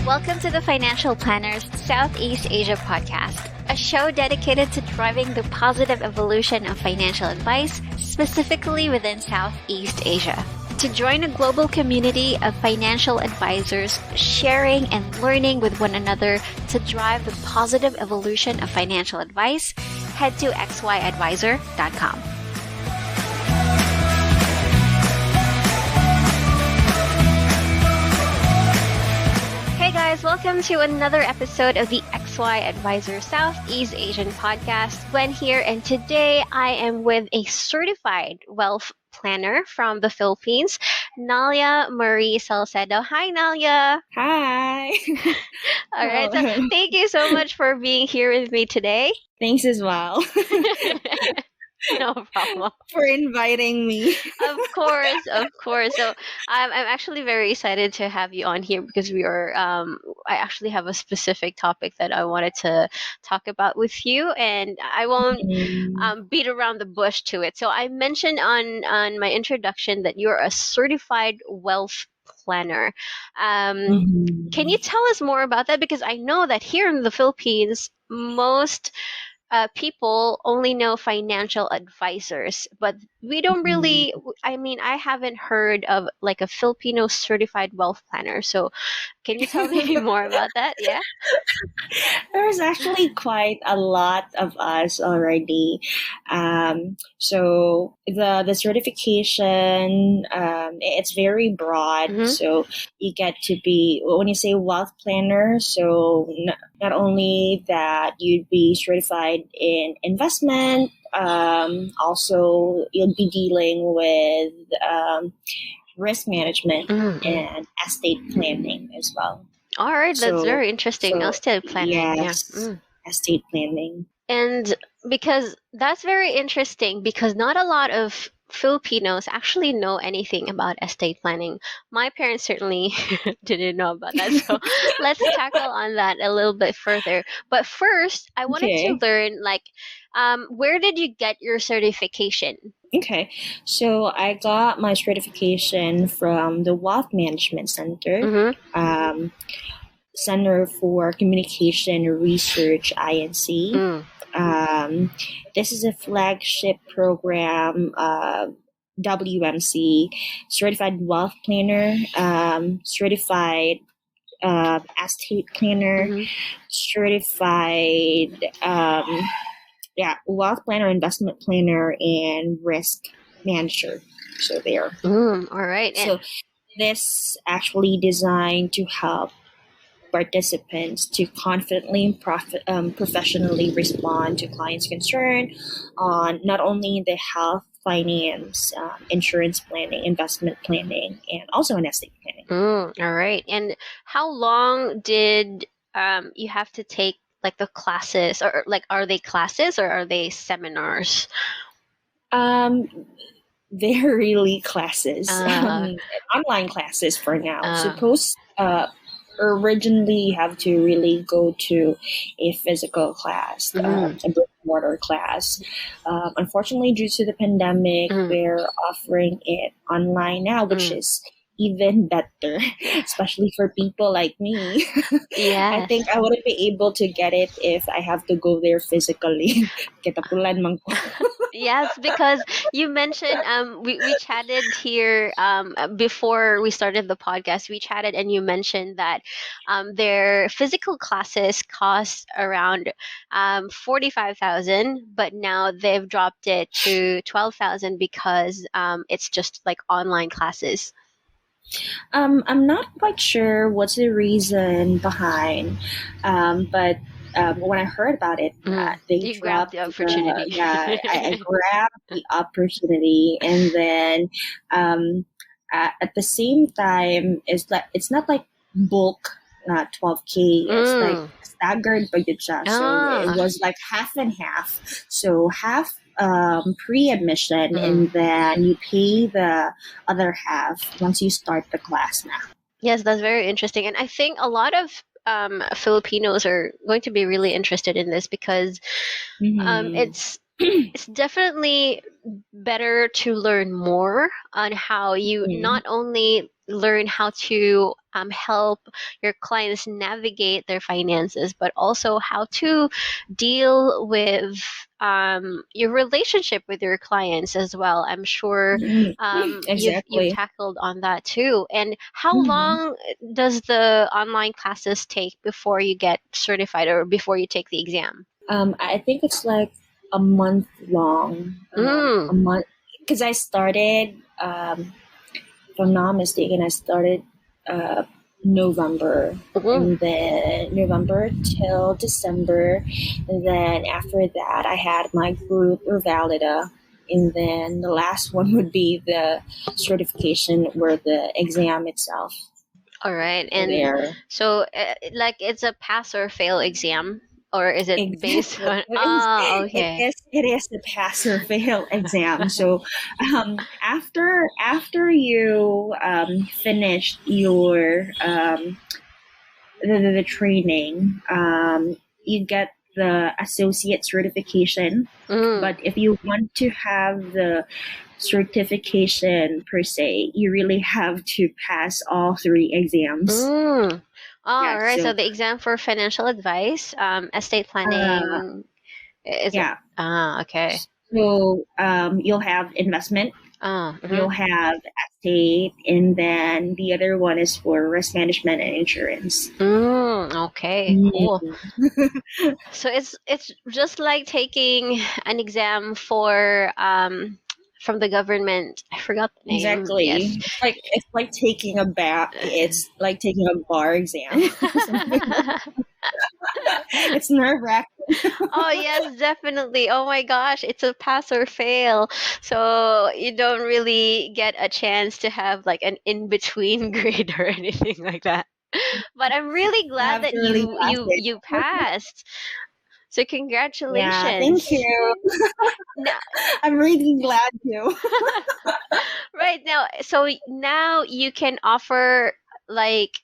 Welcome to the Financial Planners Southeast Asia podcast, a show dedicated to driving the positive evolution of financial advice, specifically within Southeast Asia. To join a global community of financial advisors sharing and learning with one another to drive the positive evolution of financial advice, head to xyadvisor.com. Hey guys, welcome to another episode of the XY Advisor Southeast Asian podcast. Gwen here, and today I am with a certified wealth planner from the Philippines, Nalla Deligero-Salcedo. Hi, Nalla. Hi. All right, so thank you so much for being here with me today. Thanks as well. No problem. For inviting me. Of course. So I'm actually very excited to have you on here because I actually have a specific topic that I wanted to talk about with you, and I won't beat around the bush to it. So I mentioned on my introduction that you're a certified wealth planner. Can you tell us more about that? Because I know that here in the Philippines, most people only know financial advisors, but we don't really, I haven't heard of like a Filipino certified wealth planner. So can you tell me more about that? Yeah. There's actually quite a lot of us already. So the certification, it's very broad. Mm-hmm. So you get to be, when you say wealth planner, so not only that you'd be certified in investment, also you'll be dealing with risk management and estate planning as well. All right, that's very interesting. Estate planning, yes, estate planning. And because that's very interesting, because not a lot of Filipinos actually know anything about estate planning. My parents certainly didn't know about that. So let's tackle on that a little bit further. But first, I wanted to learn, where did you get your certification? Okay, so I got my certification from the Wealth Management Center, Center for Communication Research, INC. This is a flagship program, WMC, Certified Wealth Planner, Certified Estate Planner, Certified Wealth Planner, Investment Planner, and Risk Manager. So there. All right. So this actually designed to help participants to confidently and professionally respond to clients' concern on not only the health, finance, insurance planning, investment planning, and also an estate planning. All right. And how long did you have to take the classes, or are they classes or are they seminars? They're really classes, online classes for now. Originally, you have to really go to a physical class, a brick-and-mortar class. Unfortunately, due to the pandemic, we're offering it online now, which is even better, especially for people like me. Yes. I think I wouldn't be able to get it if I have to go there physically. Katapulan man ko. Yes, because you mentioned we chatted here before we started the podcast. We chatted and you mentioned that their physical classes cost around 45,000, but now they've dropped it to 12,000 because it's just like online classes. I'm not quite sure what's the reason behind, but when I heard about it, they grabbed the opportunity. I grabbed the opportunity, and then at the same time, it's not like bulk, not 12K. It's like staggered budget siya. So it was like half and half. So half pre-admission, and then you pay the other half once you start the class now. Yes, that's very interesting. And I think a lot of Filipinos are going to be really interested in this because it's definitely better to learn more on how you not only learn how to help your clients navigate their finances, but also how to deal with your relationship with your clients as well. I'm sure Mhm. you've Exactly. tackled on that too. And how Mhm. long does the online classes take before you get certified or before you take the exam? I think it's like a month long. A Mm. month because I started. If I'm not mistaken, I started uh, November, Mm. and then November till December, and then after that, I had my group or Valida, and then the last one would be the certification or the exam itself. All right. And There, so, like, it's a pass or fail exam, or is it based exactly. on? Ah, It okay. is. It is the pass or fail exam. So, after you finish your the training, you get the associate certification. Mm. But if you want to have the certification per se, you really have to pass all three exams. Mm. Oh, Yeah. all right. So So, the exam for financial advice, estate uh, planning, is it? yeah. Ah, okay. So, you'll have investment, Oh, you'll have estate, and then the other one is for risk management and insurance. okay, cool. Mm. So it's just like taking an exam for from the government. I forgot the name. Yes. Exactly. It's like taking a it's like taking a bar exam. Something. It's nerve wracking. Oh yes, definitely. Oh my gosh, it's a pass or fail. So you don't really get a chance to have like an in-between grade or anything like that. But I'm really You glad have that to really pass you it. passed. So Yeah, thank congratulations. you. Now, I'm really glad to. right now, so now you can offer like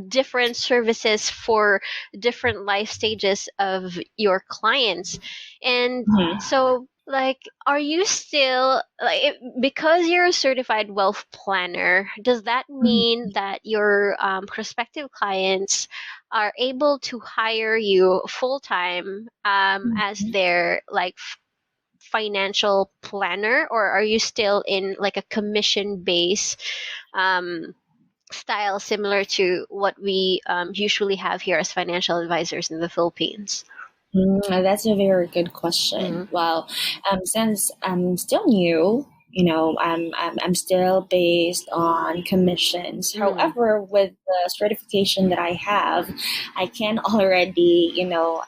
different services for different life stages of your clients. And Mhm. so, like, are you still like because you're a certified wealth planner, does that Mhm. mean that your prospective clients are able to hire you full time as Mhm. their like financial planner, or are you still in like a commission base um, style similar to what we usually have here as financial advisors in the Philippines? That's a very good question. Mm-hmm. Well, since I'm still new, I'm still based on commissions. Mm. However, with the certification that I have, I can already,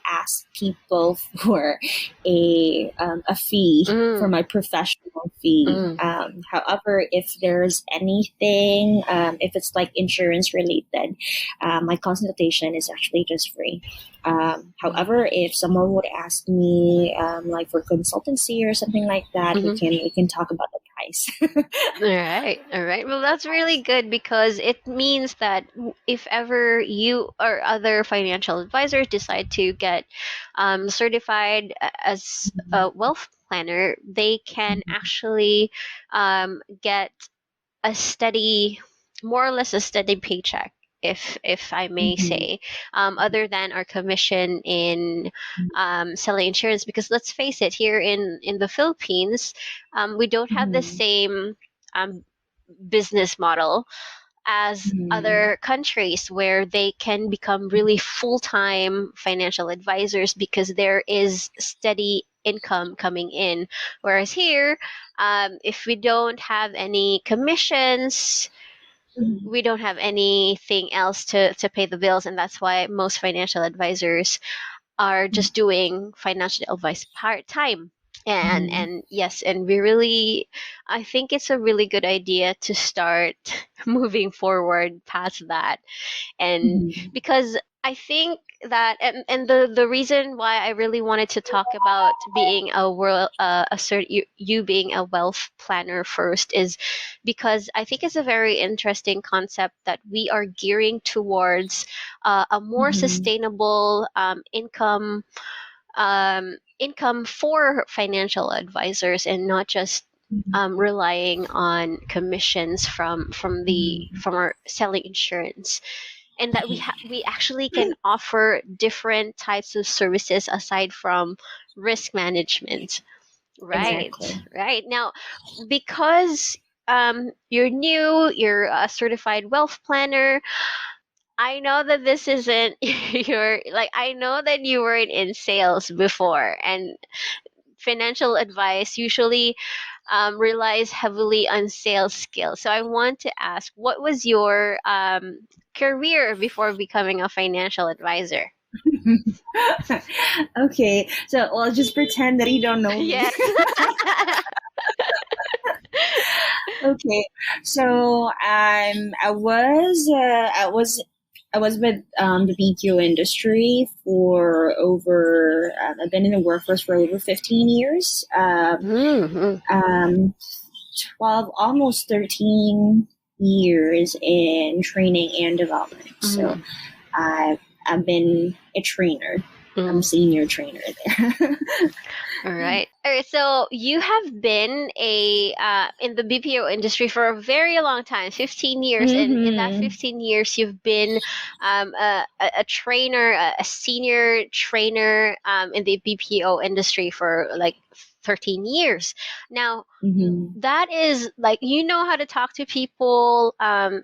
ask people for a fee for Mm. my professional fee. Mm. However, if there's anything, if it's like insurance related, my consultation is actually just free. However, if someone would ask me, like for consultancy or something like that, we Mm-hmm. can talk about the price. All right, all right. Well, that's really good because it means that if ever you or other financial advisors decide to get certified as a wealth planner, they can actually get a steady, more or less a steady paycheck, if I may Mhm. say, other than our commission in selling insurance. Because let's face it, here in the Philippines, we don't have the Mhm. same um, business model as Mhm. other countries where they can become really full-time financial advisors because there is steady income coming in, whereas here if we don't have any commissions, Mhm. we don't have anything else to pay the bills, and that's why most financial advisors are just doing financial advice part-time. Mhm. And yes, and we really, I think it's a really good idea to start moving forward past that. And Mhm. because I think that, and the reason why I really wanted to talk about being a world you being a wealth planner first is because I think it's a very interesting concept that we are gearing towards a more Mhm. sustainable income for financial advisors, and not just relying on commissions Mhm. from our selling insurance, and that we actually can offer different types of services aside from risk management. Right, Exactly. right. Now, because you're new, you're a certified wealth planner. I know that this isn't your, like, I know that you were in sales before, and financial advice usually relies heavily on sales skills. So I want to ask, what was your career before becoming a financial advisor? Okay, so well, just pretend that you don't know me. Yes. Okay, so I was with the BPO industry for over. I've been in the workforce for over 15 years. Mm-hmm. Um, 12, almost 13 years in training and development. So I've been a trainer. I'm a Mm-hmm. senior trainer there. All right. All right. So you have been a in the BPO industry for a very long time, 15 years, and in that Mm-hmm. 15 years, you've been a trainer, a senior trainer in the BPO industry for like 13 years. Now, Mm-hmm. that is like, you know how to talk to people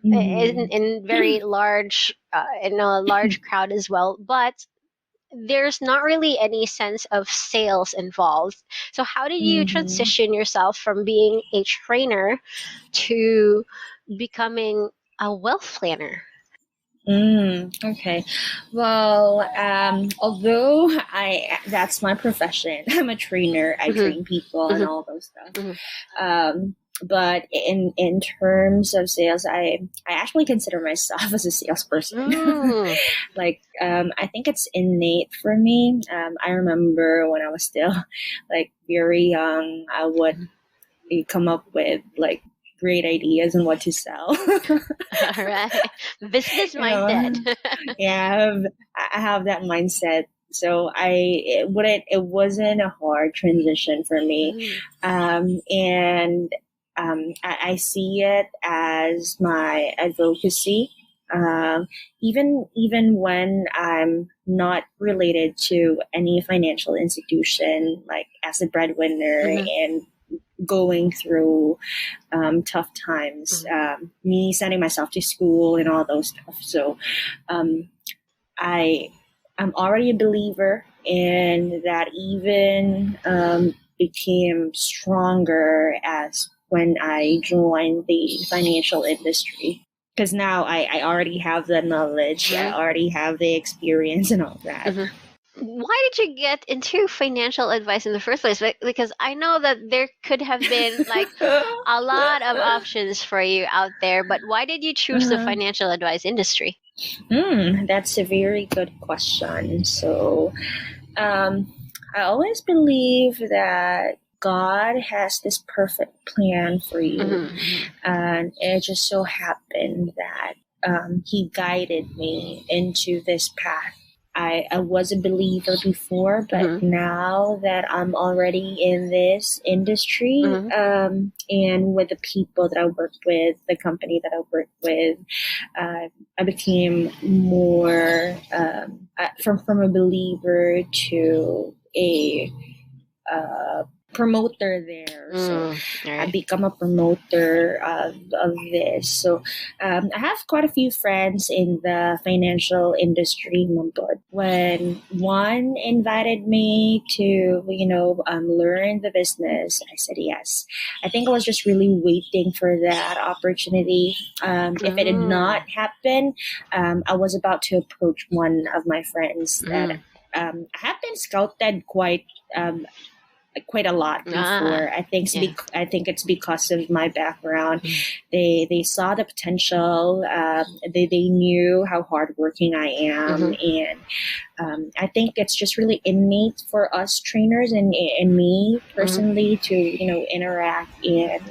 Mm-hmm. in very large in a large crowd as well, but there's not really any sense of sales involved. So how did you Mm-hmm. transition yourself from being a trainer to becoming a wealth planner? Okay. Well, although that's my profession. I'm a trainer. I Mm-hmm, train people and mm-hmm, all those stuff. mm-hmm. But in terms of sales, I actually consider myself as a salesperson. Mm, Like, I think it's innate for me. I remember when I was still like very young, I would come up with like great ideas on what to sell. all right. Business you know, minded. yeah, I have that mindset. So it wasn't a hard transition for me, Mm, and I see it as my advocacy. Even when I'm not related to any financial institution, like as a breadwinner mhm, and going through tough times, mhm, me sending myself to school and all those stuff. So um, I I'm already a believer, and that even became stronger as when I joined the financial industry. Because now I already have the knowledge, I mhm, already have the experience and all that. mhm. Why did you get into financial advice in the first place? Because I know that there could have been like a lot of options for you out there, but why did you choose the Uh, financial advice industry? that's a very good question. So, um, I always believe that God has this perfect plan for you, Mm-hmm, and it just so happened that He guided me into this path. I was a believer before, but mm-hmm, now that I'm already in this industry, mm-hmm, and with the people that I work with, the company that I work with, uh, I became more from a believer to a uh, promoter there. So mm, all I right. become a promoter of this. So I have quite a few friends in the financial industry. But when one invited me to, learn the business, I said yes. I think I was just really waiting for that opportunity. If it did Mm, not happen, I was about to approach one of my friends that mm, I have been scouted quite a lot ah, before. yeah. I think it's because of my background. Mm, They saw the potential. They knew how hardworking I am, mm-hmm, and I think it's just really innate for us trainers and me mm-hmm. personally to interact and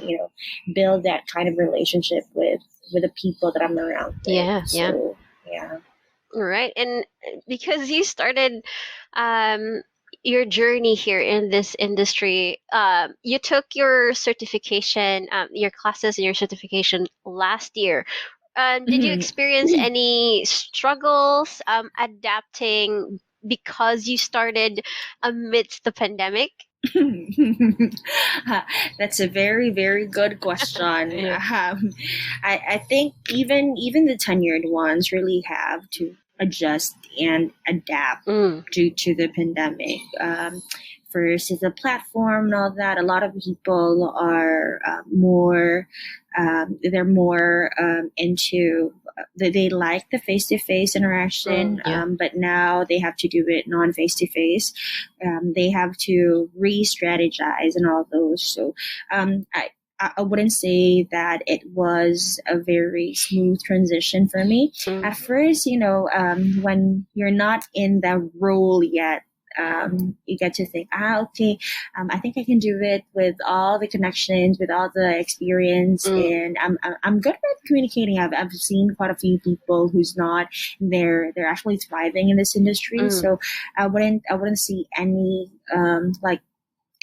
build that kind of relationship with the people that I'm around with. Yeah, yeah. So yeah. Right. And because you started um your journey here in this industry. You took your certification, your classes and your certification last year. Did you experience any struggles adapting because you started amidst the pandemic? That's a very, very good question. Yeah. I think even the tenured ones really have to adjust and adapt Mm, due to the pandemic. First is the platform and all that. A lot of people are more, they're more into, they like the face to face interaction, yeah. but now they have to do it non face to face. They have to re strategize and all those. So I wouldn't say that it was a very smooth transition for me. Mm, At first, when you're not in the role yet, you get to think, okay, I think I can do it with all the connections, with all the experience, mm, and I'm good with communicating. I've seen quite a few people who's not, they're actually thriving in this industry. mm, So I wouldn't see any like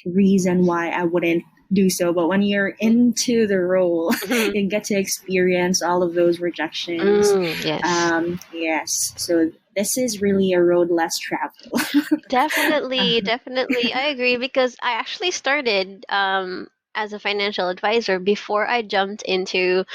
reason why I wouldn't do so. But when you're into the role, mhm, you get to experience all of those rejections. yes. Yes. So this is really a road less traveled. Definitely, definitely. I agree because I actually started as a financial advisor before I jumped into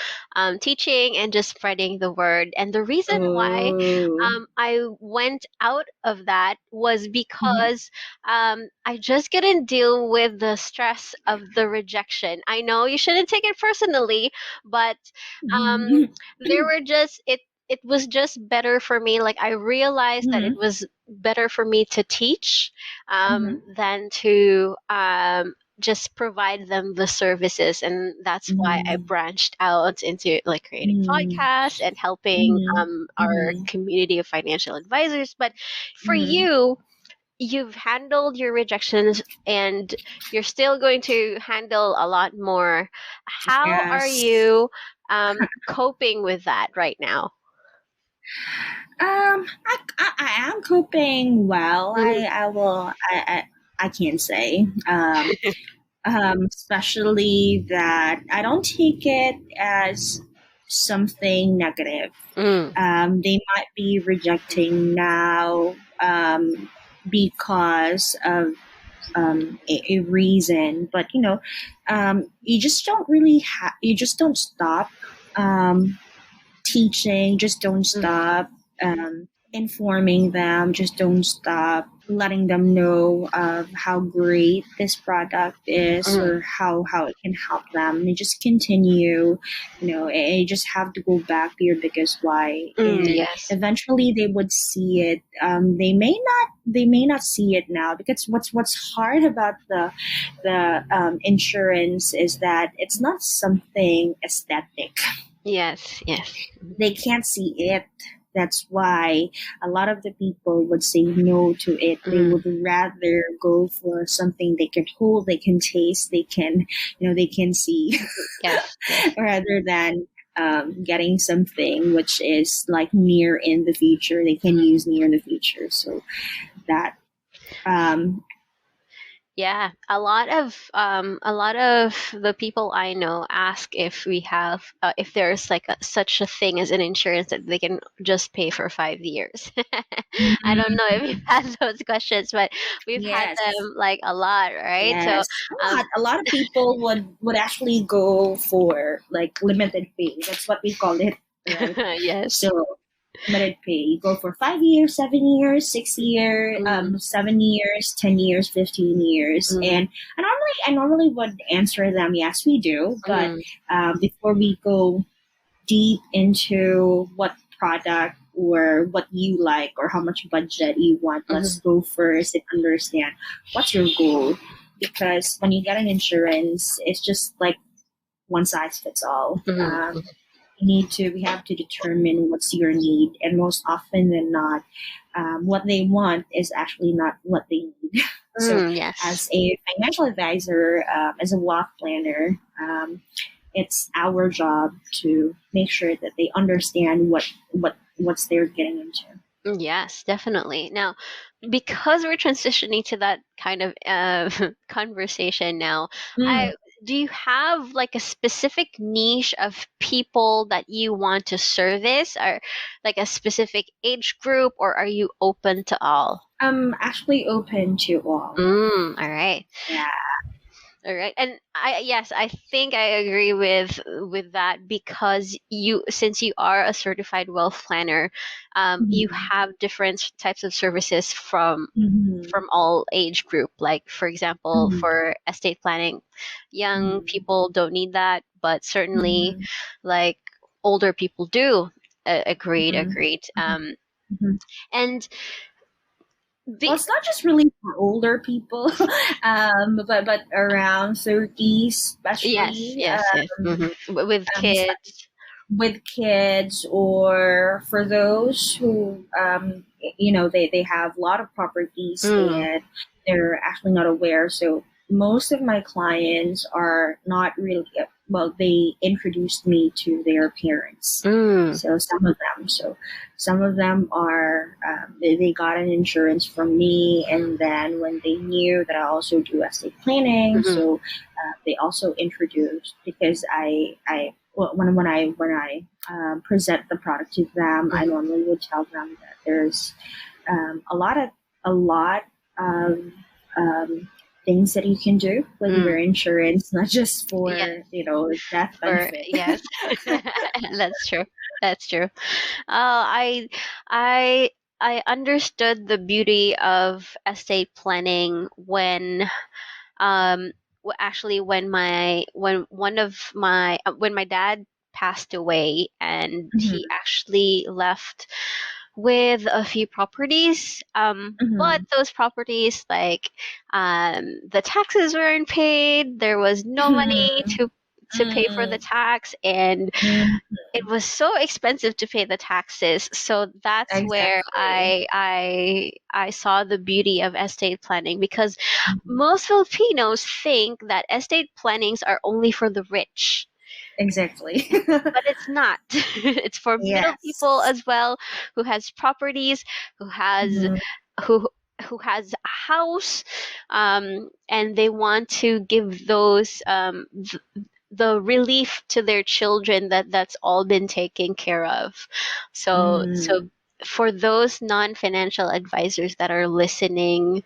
teaching and just spreading the word. And the reason why Oh. I went out of that was Mhm. because I just couldn't deal with the stress of the rejection. I know you shouldn't take it personally, but um, Mhm. there were just it was just better for me. Like I realized that it Mhm. was better for me to teach Mhm. than to just provide them the services, and that's why I Mhm. branched out into like creating Mhm. podcasts and helping Mhm. our Mhm. community of financial advisors. But for Mhm. you, you've handled your rejections and you're still going to handle a lot more. How are Yes. you coping with that right now? I am coping well. Mhm. I will. I can't say. Especially that I don't take it as something negative. Mm, They might be rejecting now because of a reason, but you just don't really you just don't stop teaching, just don't mm, stop informing them, just don't stop letting them know of how great this product is mm, or how it can help them. And just continue, you just have to go back to your biggest why, and yes. eventually they would see it. They may not see it now, because what's hard about the insurance is that it's not something aesthetic. Yes, yes. They can't see it. That's why a lot of the people would say no to it. They Mm, would rather go for something they can hold, they can taste, they can see, yes, yes. rather than getting something which is like near in the future. They can use near in the future. So that um, Yeah, a lot of the people I know ask if we have if there's like such a thing as an insurance that they can just pay for 5 years. I don't know if you've had those questions, but we've had yes. them like a lot, right? So, Yes, a lot of people would actually go for like limited pay. That's what we call it, right? yes. So limited pay. You go for 5 years, 7 years, 6 year, Mm, 7 years, 10 years, 15 years, mm, and I normally would answer them, yes, we do. But mm, before we go deep into what product or what you like or how much budget you want, let's mhm, go first and understand what's your goal. Because when you get an insurance, it's just like one size fits all. mhm, We have to determine what's your need, and most often than not, what they want is actually not what they need. So, yes. as a financial advisor, as a wealth planner, it's our job to make sure that they understand what's they're getting into. Yes, definitely. Now, because we're transitioning to that kind of conversation now, Mm. I do you have like a specific niche of people that you want to service, or like a specific age group, or are you open to all? I'm actually open to all. All right. Yeah. All right. And I think I agree with that, because you, since you are a certified wealth planner, you Mhm. have different types of services Mhm. from all age group. Like for example, Mhm. for estate planning, young Mhm. people don't need that, but certainly Mhm. like older people do. Agreed, Mhm. agreed. Mhm. And Well, the it's not just really for older people, but around 30s, yes, especially yes, yes. With um, kids. with kids, or for those who they have a lot of properties Mm, and they're actually not aware. So most of my clients are not really, well, they introduced me to their parents. mm, So some of them are, they got an insurance from me, and then when they knew that I also do estate planning, mhm, so they also introduced, because I well, when I present the product to them, I mhm, normally would tell them that there's a lot of um, things that you can do with your mm. insurance, not just Yes, for death for benefit. yes, that's true. That's true. I I understood the beauty of estate planning when actually when one of my when my dad passed away, and he Hmm. actually left with a few properties, but Hmm. those properties, like, the taxes weren't paid, there was no money Hmm. to pay for the tax, and Hmm. it was so expensive to pay the taxes. So that's where Exactly. I saw the beauty of estate planning, because most Filipinos think that estate plannings are only for the rich, Exactly. but it's not. It's for middle people Yes. as well, who has properties, who has Hmm. who who has a house, and they want to give those, the relief to their children, that's all been taken care of. So Mm. for those non-financial advisors that are listening,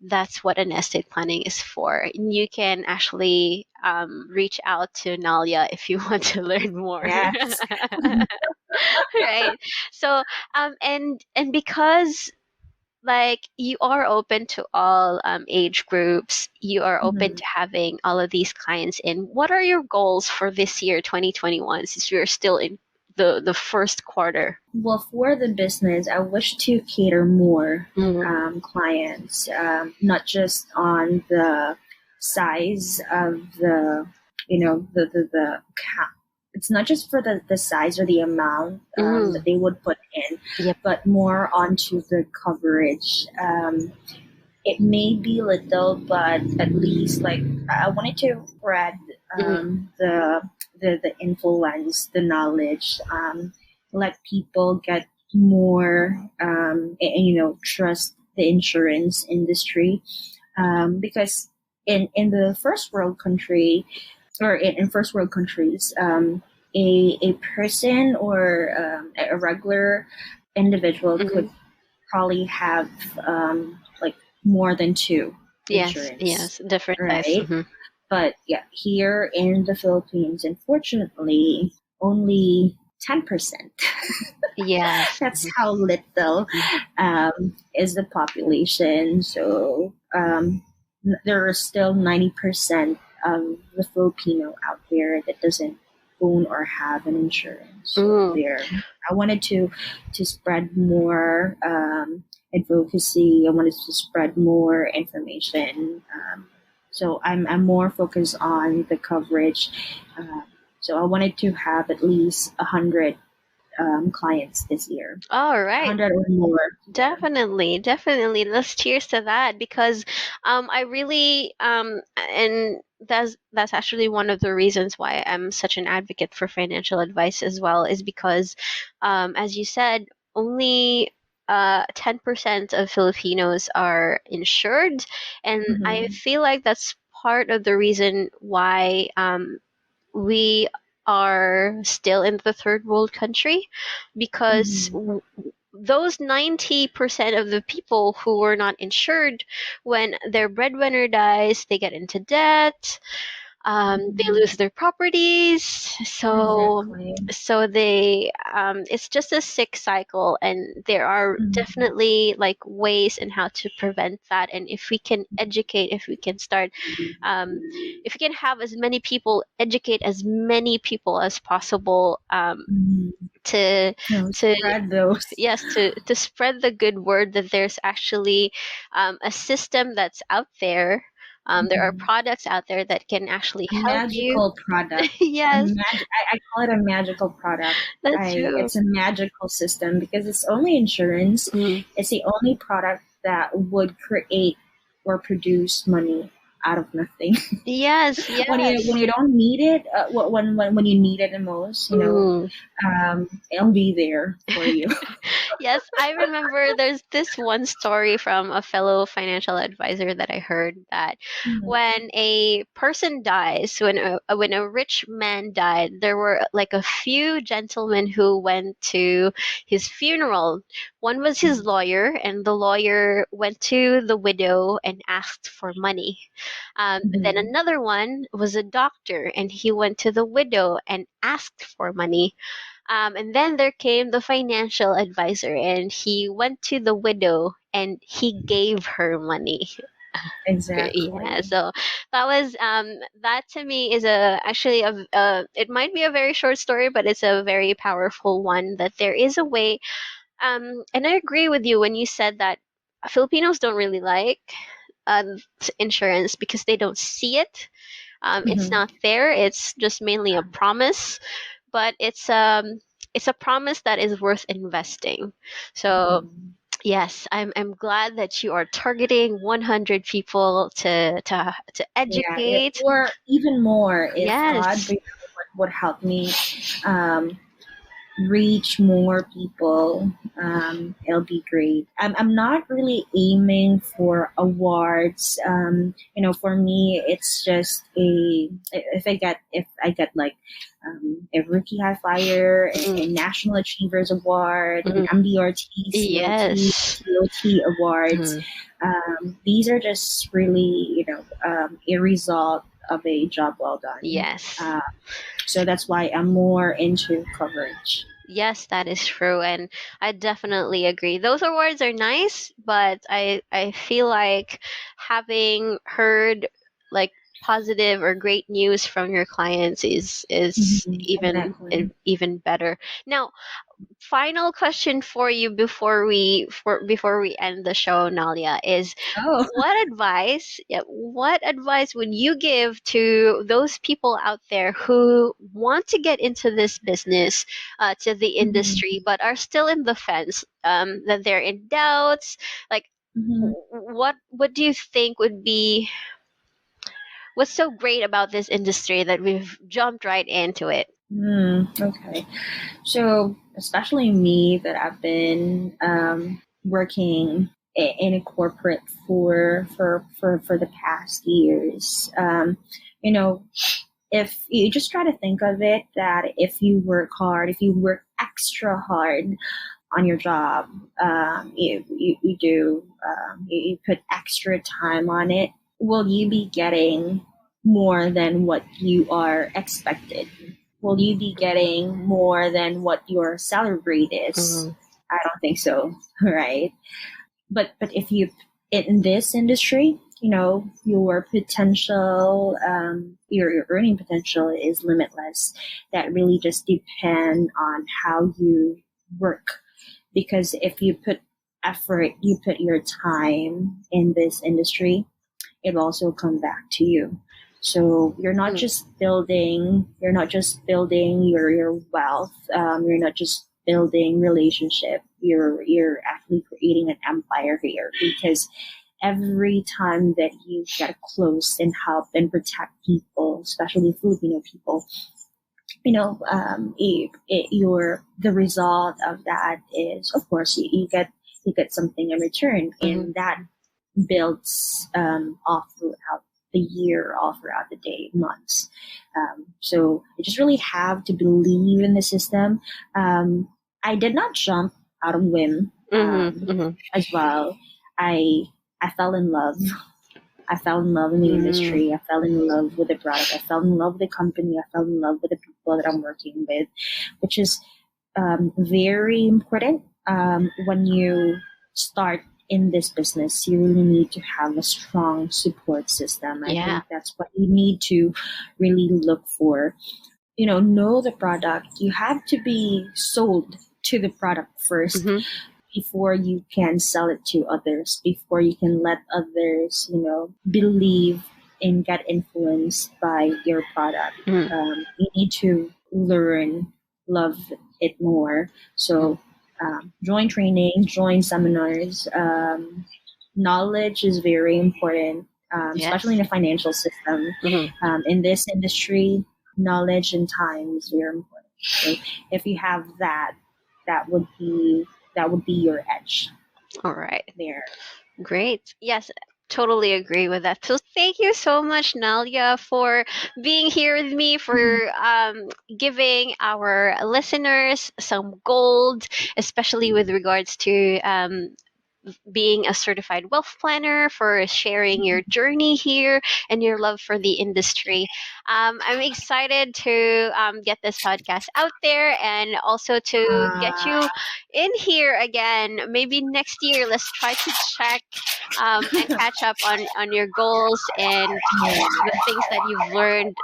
that's what an estate planning is for. And you can actually, reach out to Nalia if you want to learn more. Yes. Right. So, and because like you are open to all, age groups, you are open Mhm. to having all of these clients in. What are your goals for this year, 2021, since we are still in the first quarter? Well, for the business, I wish to cater more Mm, clients, not just on the size of the it's not just for the size or the amount that mm, they would put in, yep. but more onto the coverage. It may be little, but at least, like, I wanted to spread Mm, the influence, the knowledge, let people get more, and trust the insurance industry, because in the first world country, or in first world countries, a person, or a regular individual mhm. could probably have, like, more than two Yes, insurance, yes, different types. right? But yeah, here in the Philippines, unfortunately, only 10%. Yes. That's how little is the population. So there are still 90% of the Filipino out there that doesn't own or have an insurance. So Mm, there, I wanted to spread more advocacy. I wanted to spread more information. So I'm more focused on the coverage. Um, so I wanted to have at least 100 clients this year, all a right. hundred or more. Yeah. Definitely, definitely. Let's cheers to that, because I really, and that's actually one of the reasons why I'm such an advocate for financial advice as well, is because, as you said, only 10% of Filipinos are insured, and I Mm-hmm. feel like that's part of the reason why we are still in the third world country, because Mm-hmm. those 90% of the people who were not insured, when their breadwinner dies, they get into debt. They Mm-hmm. lose their properties, so Exactly. they it's just a sick cycle, and there are Mm-hmm. definitely like ways in how to prevent that. And if we can educate, if we can start, um, if we can have as many people educate as many people as possible, Mm-hmm. to No, to spread those. yes, to spread the good word that there's actually a system that's out there. There are Mm-hmm. products out there that can actually A help you. magical product. Yes, I call it a magical product. that's true. It's a magical system because it's only insurance. Mm. It's the only product that would create or produce money out of nothing. Yes, When yes. you don't need it, when you need it the most, Mm. it'll be there for you. Yes, I remember there's this one story from a fellow financial advisor that I heard, that when a person dies, when a rich man died, there were like a few gentlemen who went to his funeral. One was his lawyer, and the lawyer went to the widow and asked for money. Then Mhm. another one was a doctor, and he went to the widow and asked for money. And then there came the financial advisor, and he went to the widow and he gave her money. Yeah, Exactly. so that was that to me is a actually it might be a very short story, but it's a very powerful one. That there is a way, and I agree with you when you said that Filipinos don't really like insurance because they don't see it. It's Mhm. not there. It's just mainly a promise, but it's a promise that is worth investing. So Mhm. yes, I'm glad that you are targeting 100 people to Yeah, educate. or even more if God Yes. would help me um, reach more people. It'll be great. I'm not really aiming for awards. For me, it's just if I get like a Rookie High Flyer, a Mm, National Achievers Award, an mm, MDRT, COT, yes. TOT awards. Mm, These are just really a result of a job well done. yes. Uh, so that's why I'm more into coverage. Yes, that is true, and I definitely agree. Those awards are nice, but I feel like having heard like positive or great news from your clients is Mhm, exactly. even better. Now, final question for you before we end the show, Nalia, is Oh. what advice would you give to those people out there who want to get into this business, to the Mhm, industry, but are still in the fence, that they're in doubts, like mhm. what do you think would be what's so great about this industry that we've jumped right into it? Okay. So, especially me, that I've been working in a corporate for the past years. You know, if you just try to think of it, that if you work hard, if you work extra hard on your job, you do you put extra time on it, will you be getting more than what you are expected? Will you be getting more than what your salary rate is? Mm-hmm. I don't think so, right? But if you in this industry, your potential, your earning potential is limitless. That really just depend on how you work, because if you put effort, you put your time in this industry, it also come back to you. So you're not just building your wealth. You're not just building relationship. You're actually creating an empire here, because every time that you get close and help and protect people, especially Filipino people, the result of that is, of course, you get you get something in return, Mm-hmm. and that builds all throughout the year, all throughout the day, months. So you just really have to believe in the system. I did not jump out of whim Mm-hmm. Mm-hmm. as well. I I fell in love. I fell in love in the Mm-hmm. industry. I fell in love with the product. I fell in love with the company. I fell in love with the people that I'm working with, which is very important. When you start in this business, you really need to have a strong support system. I Yeah. think that's what you need to really look for. Know the product. You have to be sold to the product first Mm-hmm. before you can sell it to others, before you can let others, believe and get influenced by your product. Mm-hmm. You need to learn, love it more. So, join trainings, join seminars. Knowledge is very important, especially in Yes. the financial system. Mm-hmm. In this industry, knowledge and time is very important. So, if you have that, that would be that would be your edge All right. there. Great. Yes, totally agree with that. So thank you so much, Nalia, for being here with me, Mhm. for giving our listeners some gold, especially with regards to being a certified wealth planner, for sharing your journey here and your love for the industry. I'm excited to get this podcast out there, and also to get Uh, you in here again. Maybe next year, let's try to check and catch up on your goals and the things that you've learned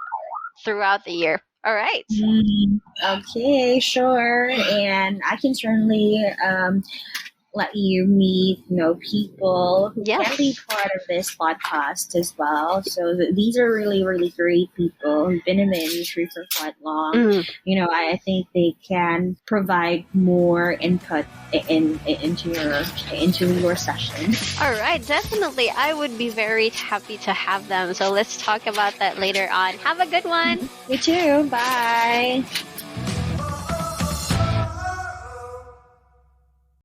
throughout the year. All right. okay, sure. And I can certainly let you meet, people who can be Yes. part of this podcast as well. So these are really, really great people who've been in the industry for quite long. Mm. I think they can provide more input into your sessions. All right, definitely. I would be very happy to have them. So let's talk about that later on. Have a good one. You too. Bye.